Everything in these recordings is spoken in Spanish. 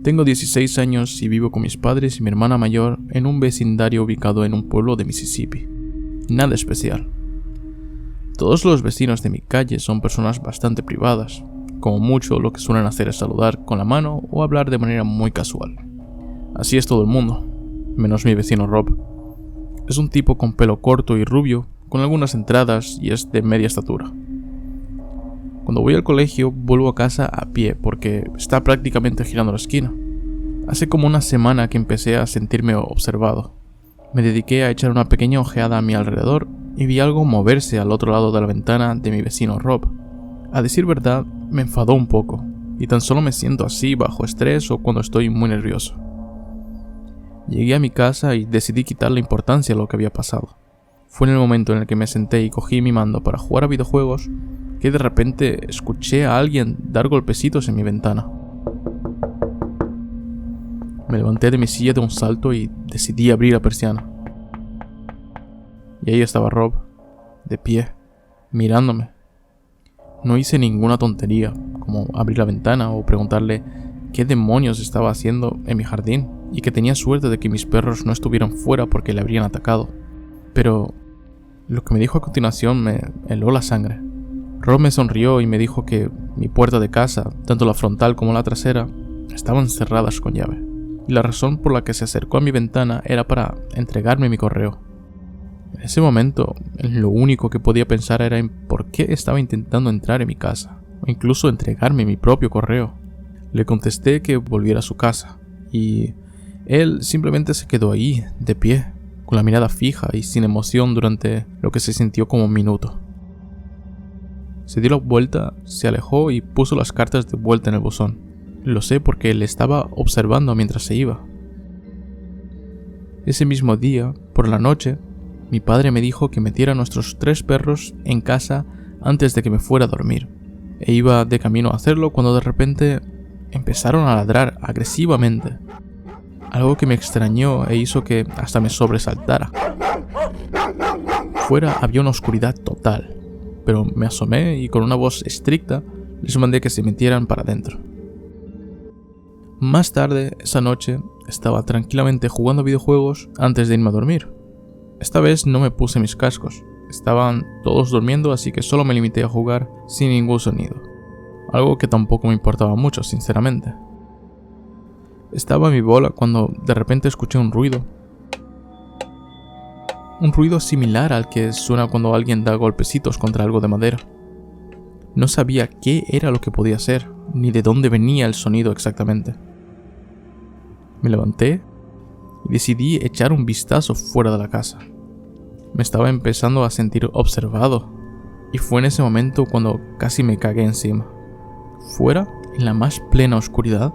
Tengo 16 años y vivo con mis padres y mi hermana mayor en un vecindario ubicado en un pueblo de Mississippi. Nada especial. Todos los vecinos de mi calle son personas bastante privadas. Como mucho, lo que suelen hacer es saludar con la mano o hablar de manera muy casual. Así es todo el mundo, menos mi vecino Rob. Es un tipo con pelo corto y rubio, con algunas entradas y es de media estatura. Cuando voy al colegio, vuelvo a casa a pie porque está prácticamente girando la esquina. Hace como una semana que empecé a sentirme observado. Me dediqué a echar una pequeña ojeada a mi alrededor y vi algo moverse al otro lado de la ventana de mi vecino Rob. A decir verdad, me enfadó un poco, y tan solo me siento así bajo estrés o cuando estoy muy nervioso. Llegué a mi casa y decidí quitarle importancia a lo que había pasado. Fue en el momento en el que me senté y cogí mi mando para jugar a videojuegos que de repente escuché a alguien dar golpecitos en mi ventana. Me levanté de mi silla de un salto y decidí abrir la persiana. Y ahí estaba Rob, de pie, mirándome. No hice ninguna tontería, como abrir la ventana o preguntarle qué demonios estaba haciendo en mi jardín y que tenía suerte de que mis perros no estuvieran fuera porque le habrían atacado. Pero lo que me dijo a continuación me heló la sangre. Rob me sonrió y me dijo que mi puerta de casa, tanto la frontal como la trasera, estaban cerradas con llave. Y la razón por la que se acercó a mi ventana era para entregarme mi correo. En ese momento, lo único que podía pensar era en por qué estaba intentando entrar en mi casa, o incluso entregarme mi propio correo. Le contesté que volviera a su casa, y él simplemente se quedó ahí, de pie, con la mirada fija y sin emoción durante lo que se sintió como un minuto. Se dio la vuelta, se alejó y puso las cartas de vuelta en el buzón. Lo sé porque le estaba observando mientras se iba. Ese mismo día, por la noche, mi padre me dijo que metiera a nuestros 3 perros en casa antes de que me fuera a dormir. E iba de camino a hacerlo cuando de repente empezaron a ladrar agresivamente. Algo que me extrañó e hizo que hasta me sobresaltara. Fuera había una oscuridad total, pero me asomé y con una voz estricta les mandé que se metieran para adentro. Más tarde, esa noche, estaba tranquilamente jugando videojuegos antes de irme a dormir. Esta vez no me puse mis cascos, estaban todos durmiendo así que solo me limité a jugar sin ningún sonido. Algo que tampoco me importaba mucho, sinceramente. Estaba en mi bola cuando de repente escuché un ruido. Un ruido similar al que suena cuando alguien da golpecitos contra algo de madera. No sabía qué era lo que podía ser, ni de dónde venía el sonido exactamente. Me levanté y decidí echar un vistazo fuera de la casa. Me estaba empezando a sentir observado, y fue en ese momento cuando casi me cagué encima. Fuera, en la más plena oscuridad,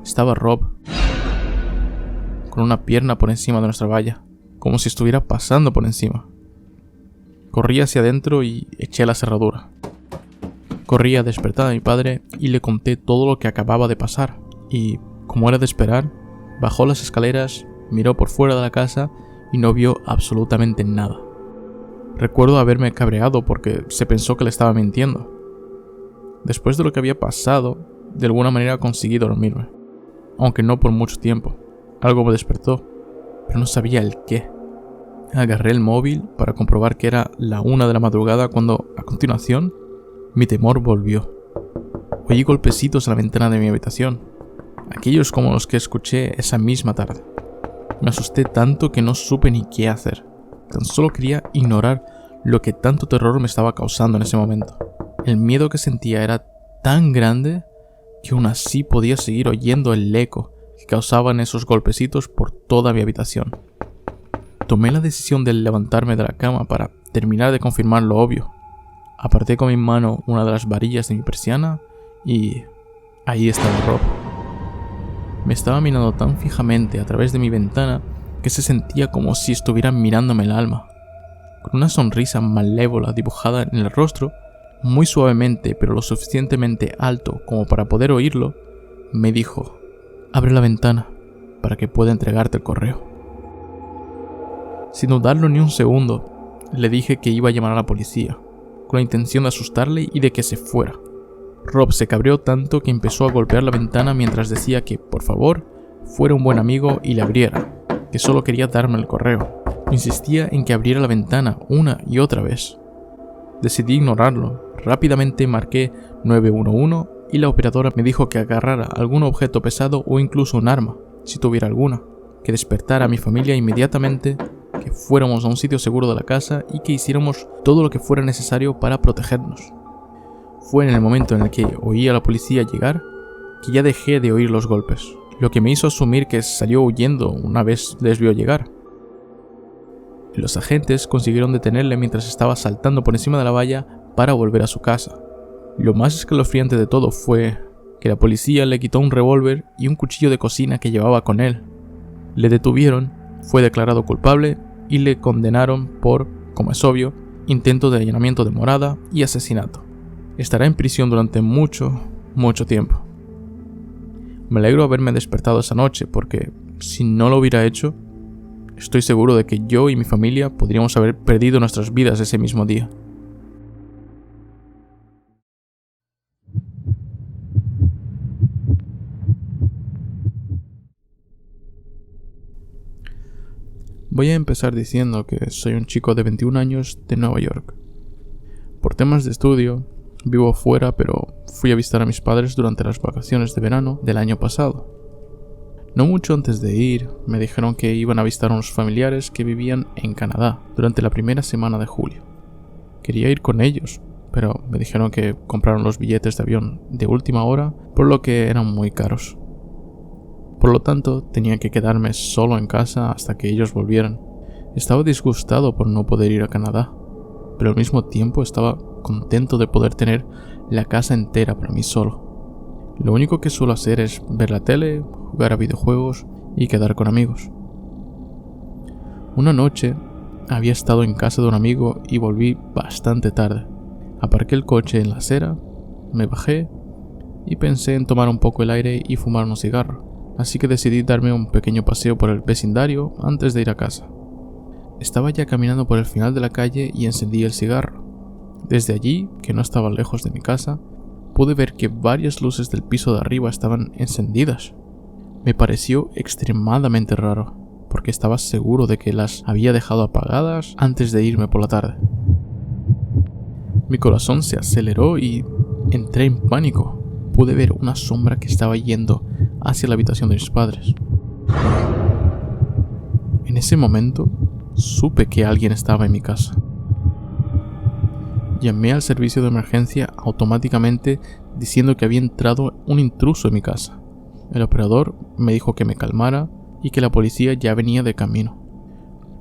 estaba Rob, con una pierna por encima de nuestra valla, como si estuviera pasando por encima. Corrí hacia adentro y eché la cerradura. Corrí a despertar a mi padre y le conté todo lo que acababa de pasar, y, como era de esperar, bajó las escaleras, miró por fuera de la casa y no vio absolutamente nada. Recuerdo haberme cabreado porque se pensó que le estaba mintiendo. Después de lo que había pasado, de alguna manera conseguí dormirme, aunque no por mucho tiempo. Algo me despertó, pero no sabía el qué. Agarré el móvil para comprobar que era la 1 de la madrugada cuando, a continuación, mi temor volvió. Oí golpecitos a la ventana de mi habitación, aquellos como los que escuché esa misma tarde. Me asusté tanto que no supe ni qué hacer. Tan solo quería ignorar lo que tanto terror me estaba causando en ese momento. El miedo que sentía era tan grande que aún así podía seguir oyendo el eco que causaban esos golpecitos por toda mi habitación. Tomé la decisión de levantarme de la cama para terminar de confirmar lo obvio. Aparté con mi mano una de las varillas de mi persiana y ahí estaba Rob. Me estaba mirando tan fijamente a través de mi ventana que se sentía como si estuviera mirándome el alma. Con una sonrisa malévola dibujada en el rostro, muy suavemente pero lo suficientemente alto como para poder oírlo, me dijo: «Abre la ventana para que pueda entregarte el correo». Sin dudarlo ni un segundo, le dije que iba a llamar a la policía, con la intención de asustarle y de que se fuera. Rob se cabreó tanto que empezó a golpear la ventana mientras decía que, por favor, fuera un buen amigo y le abriera, que solo quería darme el correo. Insistía en que abriera la ventana una y otra vez. Decidí ignorarlo. Rápidamente marqué 911 y la operadora me dijo que agarrara algún objeto pesado o incluso un arma, si tuviera alguna, que despertara a mi familia inmediatamente, que fuéramos a un sitio seguro de la casa y que hiciéramos todo lo que fuera necesario para protegernos. Fue en el momento en el que oí a la policía llegar que ya dejé de oír los golpes, lo que me hizo asumir que salió huyendo una vez les vio llegar. Los agentes consiguieron detenerle mientras estaba saltando por encima de la valla para volver a su casa. Lo más escalofriante de todo fue que la policía le quitó un revólver y un cuchillo de cocina que llevaba con él. Le detuvieron, fue declarado culpable y le condenaron por, como es obvio, intento de allanamiento de morada y asesinato. Estará en prisión durante mucho tiempo. Me alegro haberme despertado esa noche porque, si no lo hubiera hecho, estoy seguro de que yo y mi familia podríamos haber perdido nuestras vidas ese mismo día. Voy a empezar diciendo que soy un chico de 21 años de Nueva York. Por temas de estudio, vivo fuera, pero fui a visitar a mis padres durante las vacaciones de verano del año pasado. No mucho antes de ir, me dijeron que iban a visitar a unos familiares que vivían en Canadá durante la primera semana de julio. Quería ir con ellos, pero me dijeron que compraron los billetes de avión de última hora, por lo que eran muy caros. Por lo tanto, tenía que quedarme solo en casa hasta que ellos volvieran. Estaba disgustado por no poder ir a Canadá, pero al mismo tiempo estaba contento de poder tener la casa entera para mí solo. Lo único que suelo hacer es ver la tele, jugar a videojuegos y quedar con amigos. Una noche había estado en casa de un amigo y volví bastante tarde. Aparqué el coche en la acera, me bajé y pensé en tomar un poco el aire y fumar un cigarro. Así que decidí darme un pequeño paseo por el vecindario antes de ir a casa. Estaba ya caminando por el final de la calle y encendí el cigarro. Desde allí, que no estaba lejos de mi casa, pude ver que varias luces del piso de arriba estaban encendidas. Me pareció extremadamente raro, porque estaba seguro de que las había dejado apagadas antes de irme por la tarde. Mi corazón se aceleró y entré en pánico. Pude ver una sombra que estaba yendo hacia la habitación de mis padres. En ese momento, supe que alguien estaba en mi casa. Llamé al servicio de emergencia automáticamente diciendo que había entrado un intruso en mi casa. El operador me dijo que me calmara y que la policía ya venía de camino.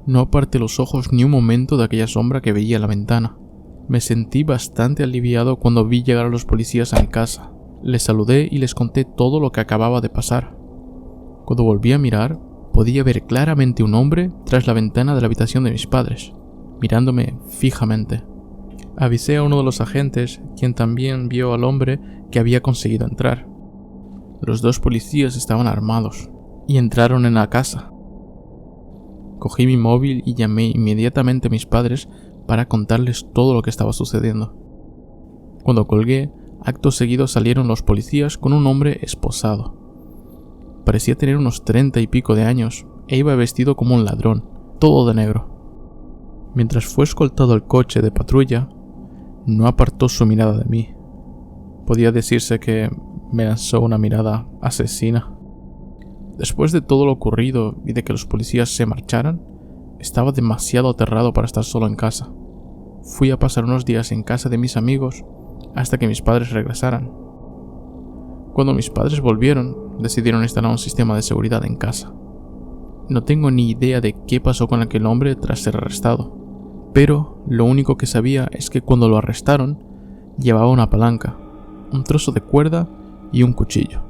No aparté los ojos ni un momento de aquella sombra que veía en la ventana. Me sentí bastante aliviado cuando vi llegar a los policías a mi casa. Les saludé y les conté todo lo que acababa de pasar. Cuando volví a mirar, podía ver claramente un hombre tras la ventana de la habitación de mis padres, mirándome fijamente. Avisé a uno de los agentes, quien también vio al hombre que había conseguido entrar. Los dos policías estaban armados y entraron en la casa. Cogí mi móvil y llamé inmediatamente a mis padres para contarles todo lo que estaba sucediendo. Cuando colgué, acto seguido salieron los policías con un hombre esposado. Parecía tener unos 30 y pico de años e iba vestido como un ladrón, todo de negro. Mientras fue escoltado al coche de patrulla, no apartó su mirada de mí. Podía decirse que me lanzó una mirada asesina. Después de todo lo ocurrido y de que los policías se marcharan, estaba demasiado aterrado para estar solo en casa. Fui a pasar unos días en casa de mis amigos hasta que mis padres regresaran. Cuando mis padres volvieron, decidieron instalar un sistema de seguridad en casa. No tengo ni idea de qué pasó con aquel hombre tras ser arrestado, pero lo único que sabía es que cuando lo arrestaron, llevaba una palanca, un trozo de cuerda y un cuchillo.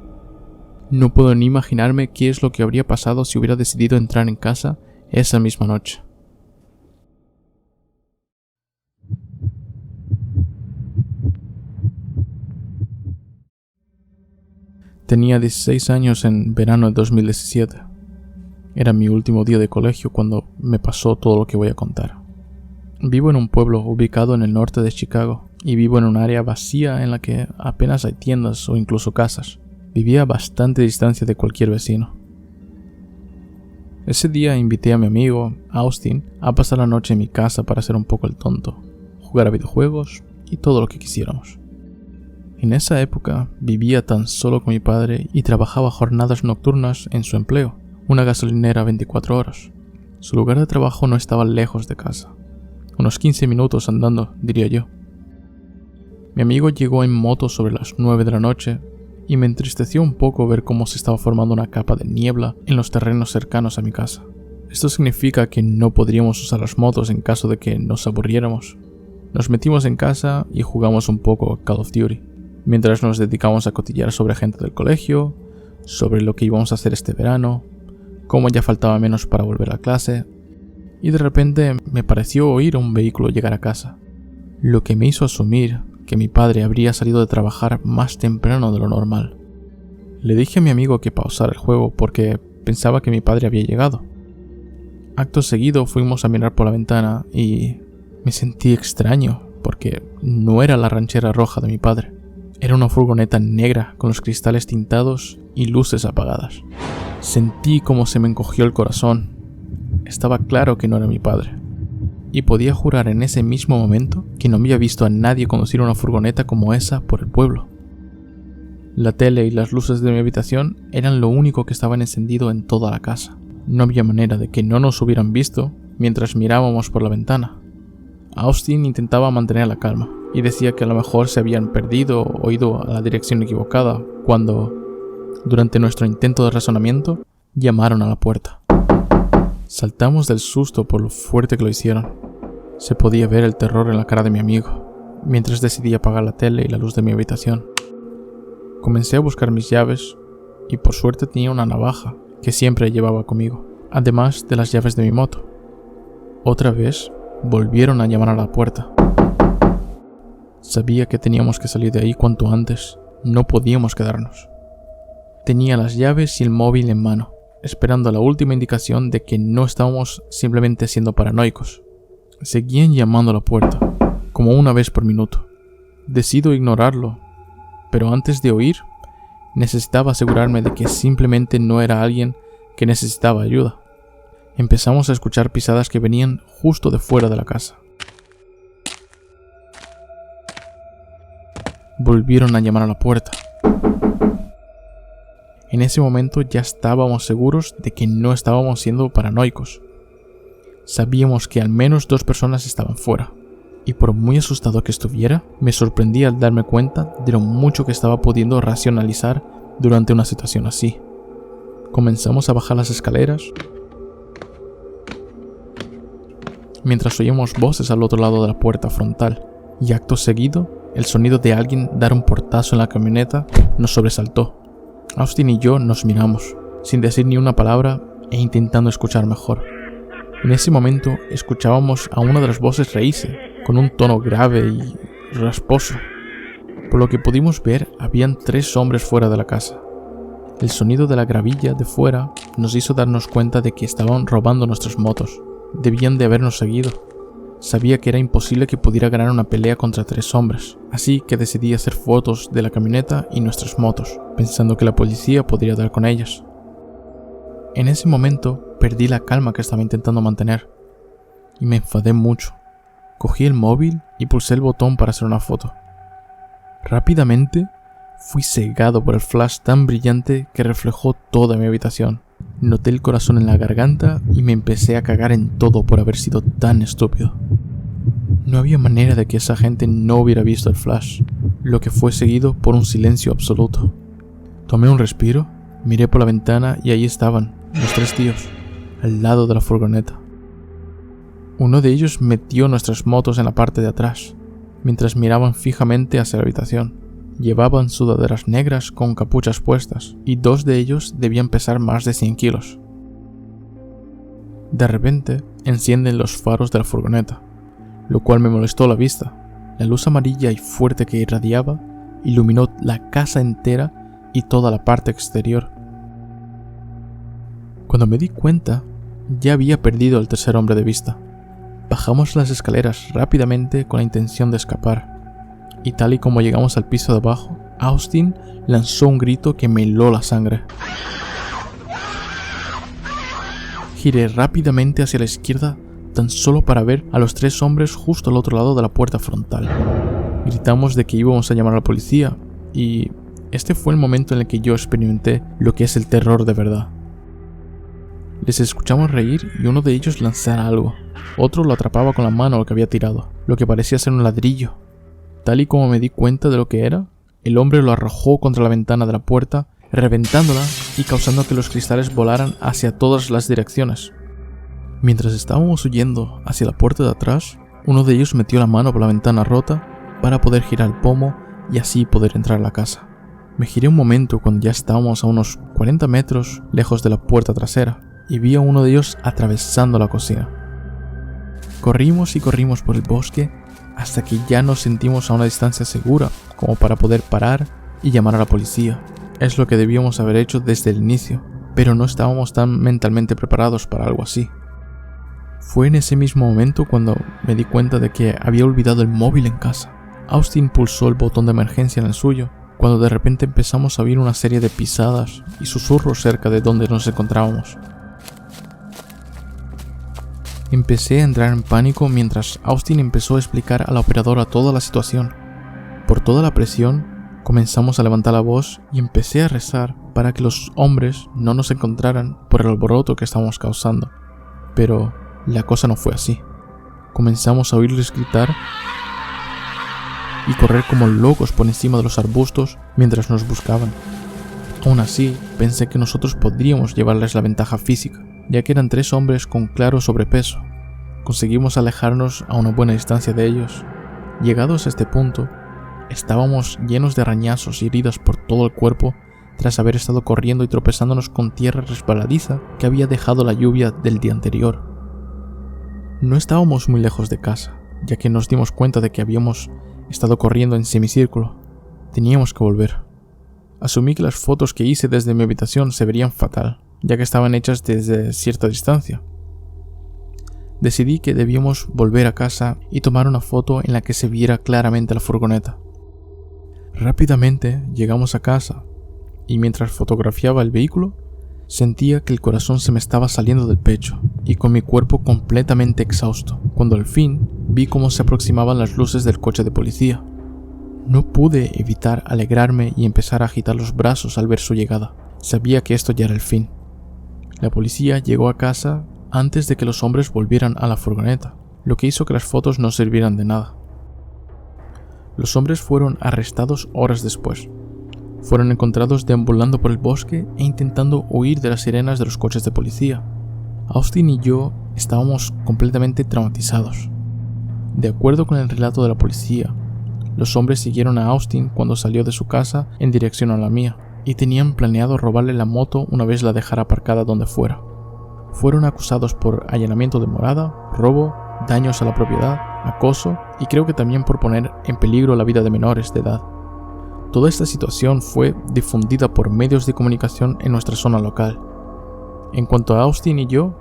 No puedo ni imaginarme qué es lo que habría pasado si hubiera decidido entrar en casa esa misma noche. Tenía 16 años en verano de 2017. Era mi último día de colegio cuando me pasó todo lo que voy a contar. Vivo en un pueblo ubicado en el norte de Chicago, y vivo en un área vacía en la que apenas hay tiendas o incluso casas. Vivía a bastante distancia de cualquier vecino. Ese día invité a mi amigo, Austin, a pasar la noche en mi casa para hacer un poco el tonto, jugar a videojuegos y todo lo que quisiéramos. En esa época vivía tan solo con mi padre y trabajaba jornadas nocturnas en su empleo, una gasolinera 24 horas. Su lugar de trabajo no estaba lejos de casa, unos 15 minutos andando, diría yo. Mi amigo llegó en moto sobre las 9 de la noche y me entristeció un poco ver cómo se estaba formando una capa de niebla en los terrenos cercanos a mi casa. Esto significa que no podríamos usar las motos en caso de que nos aburriéramos. Nos metimos en casa y jugamos un poco Call of Duty, mientras nos dedicamos a cotillar sobre gente del colegio, sobre lo que íbamos a hacer este verano, cómo ya faltaba menos para volver a clase, y de repente me pareció oír a un vehículo llegar a casa, lo que me hizo asumir que mi padre habría salido de trabajar más temprano de lo normal. Le dije a mi amigo que pausara el juego porque pensaba que mi padre había llegado. Acto seguido fuimos a mirar por la ventana y me sentí extraño porque no era la ranchera roja de mi padre. Era una furgoneta negra con los cristales tintados y luces apagadas. Sentí como se me encogió el corazón. Estaba claro que no era mi padre. Y podía jurar en ese mismo momento que no había visto a nadie conducir una furgoneta como esa por el pueblo. La tele y las luces de mi habitación eran lo único que estaban encendido en toda la casa. No había manera de que no nos hubieran visto mientras mirábamos por la ventana. Austin intentaba mantener la calma y decía que a lo mejor se habían perdido o ido a la dirección equivocada cuando, durante nuestro intento de razonamiento, llamaron a la puerta. Saltamos del susto por lo fuerte que lo hicieron. Se podía ver el terror en la cara de mi amigo, mientras decidí apagar la tele y la luz de mi habitación. Comencé a buscar mis llaves y por suerte tenía una navaja que siempre llevaba conmigo, además de las llaves de mi moto. Otra vez volvieron a llamar a la puerta. Sabía que teníamos que salir de ahí cuanto antes, no podíamos quedarnos. Tenía las llaves y el móvil en mano, esperando la última indicación de que no estábamos simplemente siendo paranoicos. Seguían llamando a la puerta, como una vez por minuto. Decido ignorarlo, pero antes de oír, necesitaba asegurarme de que simplemente no era alguien que necesitaba ayuda. Empezamos a escuchar pisadas que venían justo de fuera de la casa. Volvieron a llamar a la puerta. En ese momento ya estábamos seguros de que no estábamos siendo paranoicos. Sabíamos que al menos 2 personas estaban fuera, y por muy asustado que estuviera, me sorprendí al darme cuenta de lo mucho que estaba pudiendo racionalizar durante una situación así. Comenzamos a bajar las escaleras, mientras oíamos voces al otro lado de la puerta frontal, y acto seguido, el sonido de alguien dar un portazo en la camioneta nos sobresaltó. Austin y yo nos miramos, sin decir ni una palabra e intentando escuchar mejor. En ese momento escuchábamos a una de las voces reírse, con un tono grave y rasposo. Por lo que pudimos ver, habían 3 hombres fuera de la casa. El sonido de la gravilla de fuera nos hizo darnos cuenta de que estaban robando nuestras motos. Debían de habernos seguido. Sabía que era imposible que pudiera ganar una pelea contra 3 hombres, así que decidí hacer fotos de la camioneta y nuestras motos, pensando que la policía podría dar con ellas. En ese momento perdí la calma que estaba intentando mantener, y me enfadé mucho. Cogí el móvil y pulsé el botón para hacer una foto. Rápidamente fui cegado por el flash tan brillante que reflejó toda mi habitación. Noté el corazón en la garganta y me empecé a cagar en todo por haber sido tan estúpido. No había manera de que esa gente no hubiera visto el flash, lo que fue seguido por un silencio absoluto. Tomé un respiro, miré por la ventana y ahí estaban, los 3 tíos, al lado de la furgoneta. Uno de ellos metió nuestras motos en la parte de atrás, mientras miraban fijamente hacia la habitación. Llevaban sudaderas negras con capuchas puestas, y 2 de ellos debían pesar más de 100 kilos. De repente, encienden los faros de la furgoneta, lo cual me molestó la vista. La luz amarilla y fuerte que irradiaba iluminó la casa entera y toda la parte exterior. Cuando me di cuenta, ya había perdido al 3er hombre de vista. Bajamos las escaleras rápidamente con la intención de escapar. y tal y como llegamos al piso de abajo, Austin lanzó un grito que me heló la sangre. Giré rápidamente hacia la izquierda tan solo para ver a los 3 hombres justo al otro lado de la puerta frontal. Gritamos de que íbamos a llamar a la policía y este fue el momento en el que yo experimenté lo que es el terror de verdad. Les escuchamos reír y uno de ellos lanzar algo. Otro lo atrapaba con la mano lo que había tirado, lo que parecía ser un ladrillo. Tal y como me di cuenta de lo que era, el hombre lo arrojó contra la ventana de la puerta, reventándola y causando que los cristales volaran hacia todas las direcciones. Mientras estábamos huyendo hacia la puerta de atrás, uno de ellos metió la mano por la ventana rota para poder girar el pomo y así poder entrar a la casa. Me giré un momento cuando ya estábamos a unos 40 metros lejos de la puerta trasera y vi a uno de ellos atravesando la cocina. Corrimos y corrimos por el bosque hasta que ya nos sentimos a una distancia segura como para poder parar y llamar a la policía. Es lo que debíamos haber hecho desde el inicio, pero no estábamos tan mentalmente preparados para algo así. Fue en ese mismo momento cuando me di cuenta de que había olvidado el móvil en casa. Austin pulsó el botón de emergencia en el suyo, cuando de repente empezamos a oír una serie de pisadas y susurros cerca de donde nos encontrábamos. Empecé a entrar en pánico mientras Austin empezó a explicar a la operadora toda la situación. Por toda la presión, comenzamos a levantar la voz y empecé a rezar para que los hombres no nos encontraran por el alboroto que estábamos causando. Pero la cosa no fue así. Comenzamos a oírles gritar y correr como locos por encima de los arbustos mientras nos buscaban. Aún así, pensé que nosotros podríamos llevarles la ventaja física, ya que eran 3 hombres con claro sobrepeso. Conseguimos alejarnos a una buena distancia de ellos. Llegados a este punto, estábamos llenos de arañazos y heridas por todo el cuerpo tras haber estado corriendo y tropezándonos con tierra resbaladiza que había dejado la lluvia del día anterior. No estábamos muy lejos de casa, ya que nos dimos cuenta de que habíamos estado corriendo en semicírculo. Teníamos que volver. Asumí que las fotos que hice desde mi habitación se verían fatal, ya que estaban hechas desde cierta distancia. Decidí que debíamos volver a casa y tomar una foto en la que se viera claramente la furgoneta. Rápidamente llegamos a casa y mientras fotografiaba el vehículo, sentía que el corazón se me estaba saliendo del pecho y con mi cuerpo completamente exhausto, cuando al fin vi cómo se aproximaban las luces del coche de policía. No pude evitar alegrarme y empezar a agitar los brazos al ver su llegada. Sabía que esto ya era el fin. La policía llegó a casa antes de que los hombres volvieran a la furgoneta, lo que hizo que las fotos no sirvieran de nada. Los hombres fueron arrestados horas después. Fueron encontrados deambulando por el bosque e intentando huir de las sirenas de los coches de policía. Austin y yo estábamos completamente traumatizados. De acuerdo con el relato de la policía, los hombres siguieron a Austin cuando salió de su casa en dirección a la mía, y tenían planeado robarle la moto una vez la dejara aparcada donde fuera. Fueron acusados por allanamiento de morada, robo, daños a la propiedad, acoso y creo que también por poner en peligro la vida de menores de edad. Toda esta situación fue difundida por medios de comunicación en nuestra zona local. En cuanto a Austin y yo,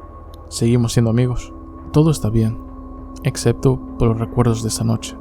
seguimos siendo amigos. Todo está bien, excepto por los recuerdos de esa noche.